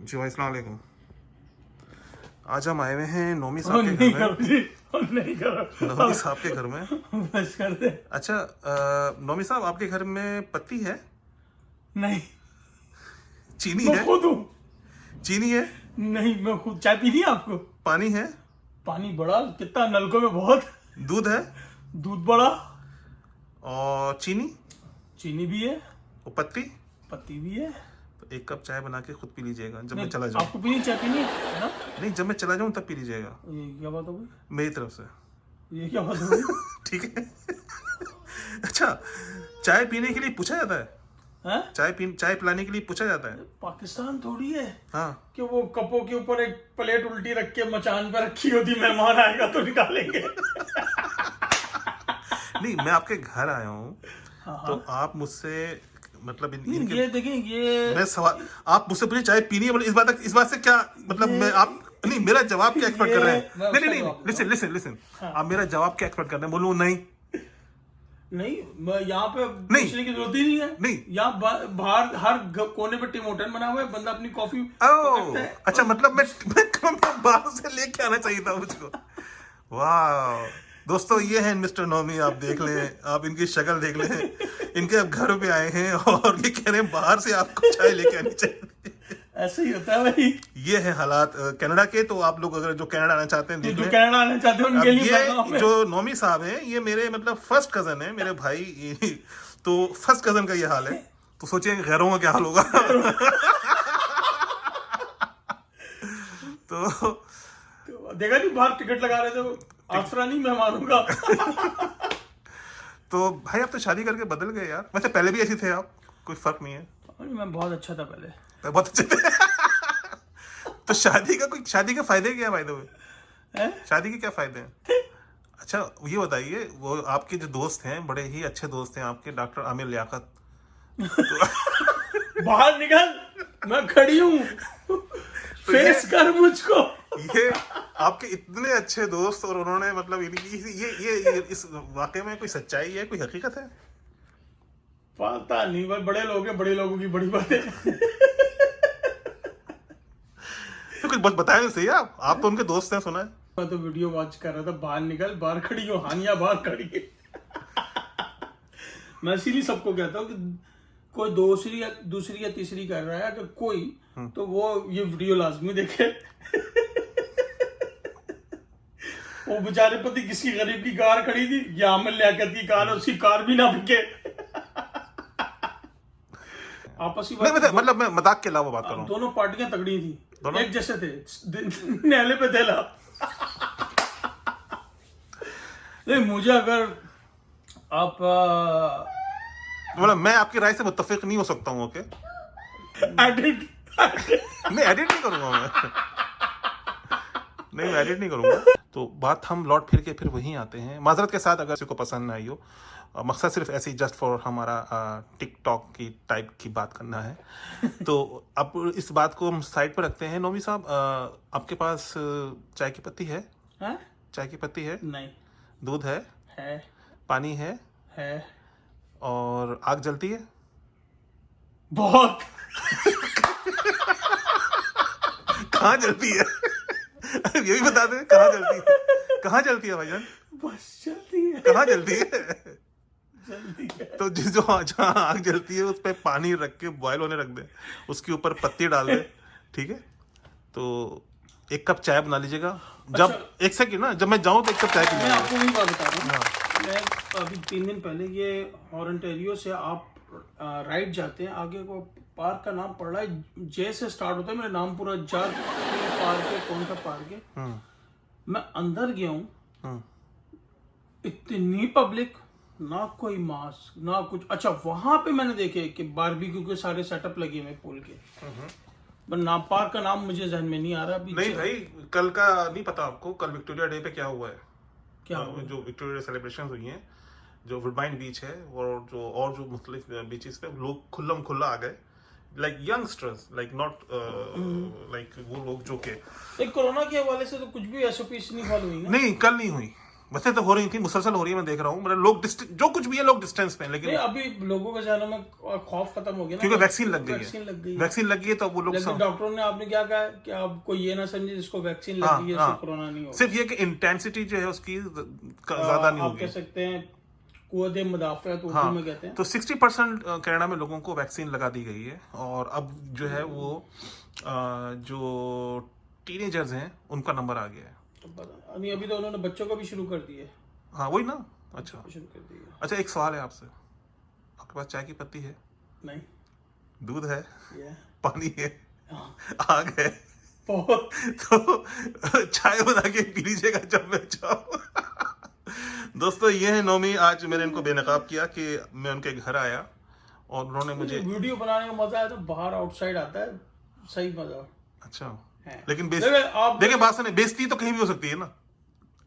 जी भाई अस्सलाम वालेकुम। आज हम आए हुए हैं नोमी साहब के घर में। नहीं करो नोमी साहब के घर में। बस कर दे। अच्छा नोमी साहब आपके घर में पत्ती है, नहीं, चीनी मैं है, खुद हूँ। चीनी है, नहीं, मैं खुद। चाय पीनी है आपको? पानी है, पानी बड़ा कितना, नलकों में बहुत। दूध है दूध बड़ा, और चीनी चीनी भी है, और पत्ती। पत्ती भी है। तो एक कप चाय बना के खुद पी लीजिएगा जब मैं नहीं, चला जाऊँ। आपको पीनी, चाय पीनी है ना? नहीं, जब मैं चला जाऊँ तब पी लीजिएगा ये क्या बात हो गई? मेरी तरफ से। ये क्या बात हो गई? ठीक है। अच्छा, चाय पीने के लिए पूछा जाता है? हैं? चाय पिलाने के लिए पूछा जाता है? पाकिस्तान थोड़ी है हाँ। कि वो कपों के ऊपर एक प्लेट उल्टी रख के मचान पे रखी होती, मेहमान आएगा तो निकालेंगे। नहीं, मैं आपके घर आया हूँ हाँ, तो आप मुझसे मतलब नहीं, इनके ये देखें, ये मैं सवाल, आप मुझसे पूछे चाय पीनी है, मतलब इस बात से क्या मतलब मैं आप नहीं, मेरा जवाब क्या एक्सपेक्ट कर रहे हैं? मैं नहीं उसका नहीं जवाब लिसन लिसन लिसन, हाँ। आप मेरा जवाब क्या एक्सपेक्ट कर रहे हैं? बोलूँ नहीं? नहीं, मैं यहाँ पे नहीं। पूछने की जरूरत ही नहीं है। नहीं। यहाँ बाहर हर कोने पे टिम होटल बना हुआ है, बंदा अपनी कॉफी ओह पकड़ता है। अच्छा, मतलब मैं बाहर से लेके आना चाहिए था मुझको। वाह दोस्तों, ये है मिस्टर नोमी, आप देख लें, आप इनकी शक्ल देख लें, इनके अब घर पे आए हैं और ये कह रहे हैं बाहर से आपको चाय लेके आनी चाहिए। ऐसे ही होता है भाई। ये है हालात कनाडा के। तो आप लोग अगर जो कनाडा आना चाहते हैं देख जो लें। कनाडा आना चाहते हैं अब उनके लिए बताओ ये मैं। जो नोमी साहब हैं ये मेरे मतलब फर्स्ट कजन है, मेरे भाई। तो फर्स्ट कजन का ये हाल है, तो सोचिए गैरों का क्या हाल होगा। तो देखा नहीं, बाहर टिकट लगा रहे थे वो, आसरा नहीं मेहमानों का। तो भाई आप तो शादी करके बदल गए यार। वैसे पहले भी ऐसे थे आप, कोई फर्क नहीं है। मैं बहुत अच्छा था पहले। तो बहुत अच्छे थे। तो शादी के फायदे क्या है भाई? हैं? शादी के क्या फायदे हैं? अच्छा ये बताइए, वो आपके जो दोस्त हैं, बड़े ही अच्छे दोस्त हैं आपके, डॉक्टर आमिर लियाकत। बाहर निकल, मैं खड़ी हूँ, फेस कर मुझको। ये आपके इतने अच्छे दोस्त और उन्होंने मतलब ये इस वाकये में कोई सच्चाई है, कोई हकीकत है? पता नहीं भाई, बड़े लोग हैं, बड़े लोगों की बड़ी बातें। तो कुछ बताएं तो सही। आप तो उनके दोस्त हैं, सुना है। मैं तो वीडियो वॉच कर रहा था, बाहर निकल, बाहर खड़ी हो, हानिया बाहर खड़ी है। मैं इसीलिए सबको कहता हूँ कि कोई दूसरी या तीसरी कर रहा है अगर कोई, तो वो ये वीडियो लाजमी देखे। वो बेचारे पति किसी गरीब की कार खड़ी थी, या आमिर लियाकत की कार, उसकी कार भी ना बिके। आपसी नहीं मतलब मैं मजाक के अलावा बात कर रहा हूँ। दोनों पार्टियां तगड़ी थी, दोनों? एक जैसे थे, नेले पे थे ला। नहीं, मुझे अगर आप मतलब मैं आपकी राय से मुत्तफिक नहीं हो सकता हूँ। ओके, एडिट नहीं एडिट नहीं करूंगा मैं। नहीं, मैं एडिट नहीं करूंगा। तो बात हम लौट फिर के फिर वहीं आते हैं, माजरत के साथ अगर किसी को पसंद ना आई हो। मकसद सिर्फ ऐसी जस्ट फॉर हमारा टिकटॉक की टाइप की बात करना है। तो अब इस बात को हम साइड पर रखते हैं। नोमी साहब, आपके पास चाय की पत्ती है? है? चाय की पत्ती है? नहीं दूध है? है। पानी है? है और आग जलती है? बहुत। कहाँ जलती है? ये भी बता दें, कहाँ जलती है? कहाँ जलती है भाईजान? बस चलती है, कहाँ जलती है? जल्दी है। तो जहाँ आग जलती है उस पे पानी रख के बॉयल होने रख दे, उसके ऊपर पत्ती डाल दे, ठीक है? तो एक कप चाय बना लीजिएगा। जब अच्छा। एक सेकंड ना, जब मैं जाऊँ तो एक कप चाय पी मैं लीजिएगा। आपको वही बात बता रहा हूँ। मैं अभी 3 दिन पहले ये ऑरेंटेरियो से आप राइट जाते हैं, आगे को पार्क का नाम पड़ रहा है, जे से स्टार्ट होता है, मेरा नाम पूरा जाग पार्क है, कौन सा पार्क है। मैं अंदर गया हूँ, इतनी पब्लिक, ना कोई मास्क ना कुछ। अच्छा, वहां पे मैंने देखे कि बारबेक्यू के सारे सेटअप लगे हुए पुल के, पर ना पार्क का नाम मुझे जहन में नहीं आ रहा अभी। नहीं भाई, कल का नहीं पता आपको, कल विक्टोरिया डे पे क्या हुआ है? क्या हुआ? जो विक्टोरिया डे सेलिब्रेशन हुई हैं, जो वुडबाइन बीच है और जो मुख्तलिफ बीचेस पे लोग खुल्लम खुल्ला आ गए, like youngsters, like not like वो लोग जो के कोरोना के हवाले से तो कुछ भी एसओपी नहीं फॉलो हुई ना? नहीं, कल नहीं हुई। वैसे तो हो रही थी, मुसलसल हो रही है, मैं देख रहा हूँ, मतलब लोग जो कुछ भी है लोग डिस्टेंस पे हैं, नहीं लेकिन अभी लोगों के चेहरों में खौफ खत्म हो गया ना, क्योंकि वैक्सीन लग गई वैक्सीन लग गई है, है। वैक्सीन लग गई है तो वो लोग लेकिन डॉक्टरों ने आपने क्या कहा कि आप कोई ये ना समझे जिसको वैक्सीन लग गई है हाँ, इससे कोरोना नहीं होगा। सिर्फ ये कि इंटेंसिटी जो है उसकी ज्यादा नहीं आप होगी। कह सकते हैं कुव्वत मुदाफ़अत उर्दू हाँ, में कहते हैं। तो 60% कनाडा में लोगों को वैक्सीन लगा दी गई है, और अब जो है वो जो टीनेजर्स हैं उनका नंबर आ गया है। तो पता नहीं, अभी तो उन्होंने बच्चों को भी शुरू कर दिया है। हाँ वही ना। अच्छा शुरू कर दिया। अच्छा, एक सवाल है आपसे, आपके पास चाय की पत्ती है, नहीं दूध है, ये पानी है, हाँ, आग है, बहुत तो चाय बना के पी लीजिएगा जब मैं चाहूँ। दोस्तों ये है नौमी, आज मैंने इनको बेनकाब किया कि मैं उनके घर आया और उन्होंने मुझे वीडियो बनाने का मजा है तो बाहर आउटसाइड आता है सही मजा अच्छा है। लेकिन आप देखिए बात सुने, बेइज्जती तो कहीं भी हो सकती है ना,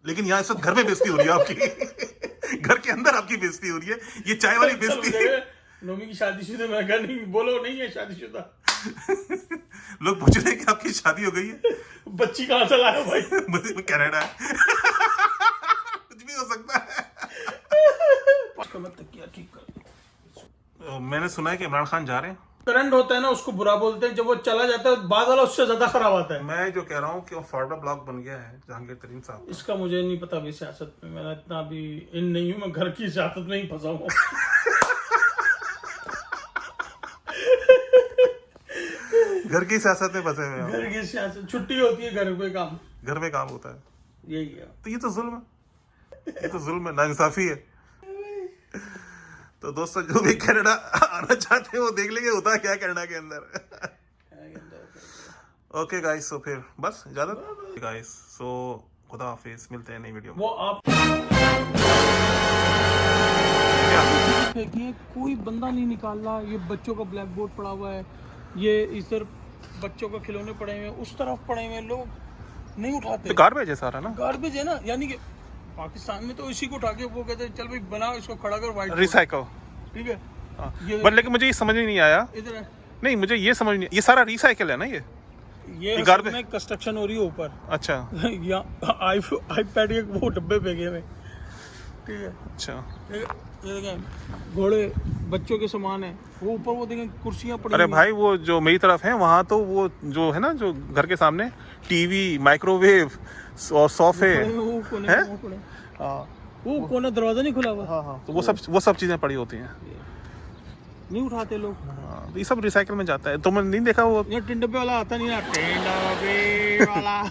लेकिन यहाँ इस वक्त घर में बेइज्जती हो रही है आपकी। घर के अंदर आपकी बेइज्जती हो रही है, ये चाय वाली बेइज्जती। नोमी की शादीशुदा, मैं कहा नहीं बोलो नहीं है शादीशुदा। लोग पूछ रहे हैं कि आपकी शादी हो गई है। बच्ची कहाँ से लाया भाई? कनाडा है। कुछ भी हो सकता है। ठीक कर। मैंने सुना है कि इमरान खान जा रहे हैं। करंट होता है ना उसको बुरा बोलते हैं, जब वो चला जाता है बाद वाला उससे ज्यादा खराब आता है। मैं जो कह रहा हूँ कि वो फॉरवर्ड ब्लॉग बन गया है जहांगीर तरीन साहब। इसका मुझे नहीं पता अभी सियासत में, मैं इतना भी इन नहीं हूँ, मैं घर की सियासत में ही फंसा हूँ। घर की सियासत में फंसे हुए हैं। घर की सियासत, छुट्टी होती है घर पे काम, घर में काम होता है, यही है। तो ये तो जुल्म है, ये तो जुल्म है, नाइंसाफी है। तो दोस्तों जो भी कनाडा आना चाहते हैं वो देख लेंगे होता क्या कनाडा के अंदर। ओके गाइस, सो फिर बस इजाजत गाइस, सो खुदा हाफिज, मिलते हैं नई वीडियो में। वो आप फेंकिए, कोई बंदा नहीं निकाल रहा। ये बच्चों का ब्लैक बोर्ड पड़ा हुआ है, ये इधर बच्चों के खिलौने पड़े हुए हैं, उस तरफ पड़े हुए हैं, लोग नहीं उठाते। तो गार्बेज है सारा ना, गार्बेज है ना, यानी कि पाकिस्तान में तो इसी को उठा के वो कहते हैं चल भाई बनाओ इसको खड़ा कर वाइट रिसाइकल। ठीक है। बट लेकिन मुझे ये समझ में नहीं आया, इधर है, नहीं मुझे ये समझ नहीं, ये सारा रिसाइकल है ना ये गार्बेज में कंस्ट्रक्शन हो रही है ऊपर। अच्छा यहाँ आईपैड के वो डब्बे फेंके हुए, ठीक है। अच्छा, ये देखें घोड़े बच्चों के सामान है, वो ऊपर वो देखें कुर्सियां पड़ी अरे हुई भाई वो जो मेरी तरफ है वहाँ तो वो जो है ना जो घर के सामने टीवी, माइक्रोवेव और सोफे हैं। वो कोने हैं? में वो पड़े, हाँ वो कोना दरवाजा नहीं खुला हुआ। हाँ, तो वो सब चीजें पड़ी होती हैं। नहीं उठाते लोग। हाँ, तो ये सब रिसाइकल में जाता है। तुमने नहीं देखा वो ये टिंडे वाला आता नहीं ना, टिंडे वाला।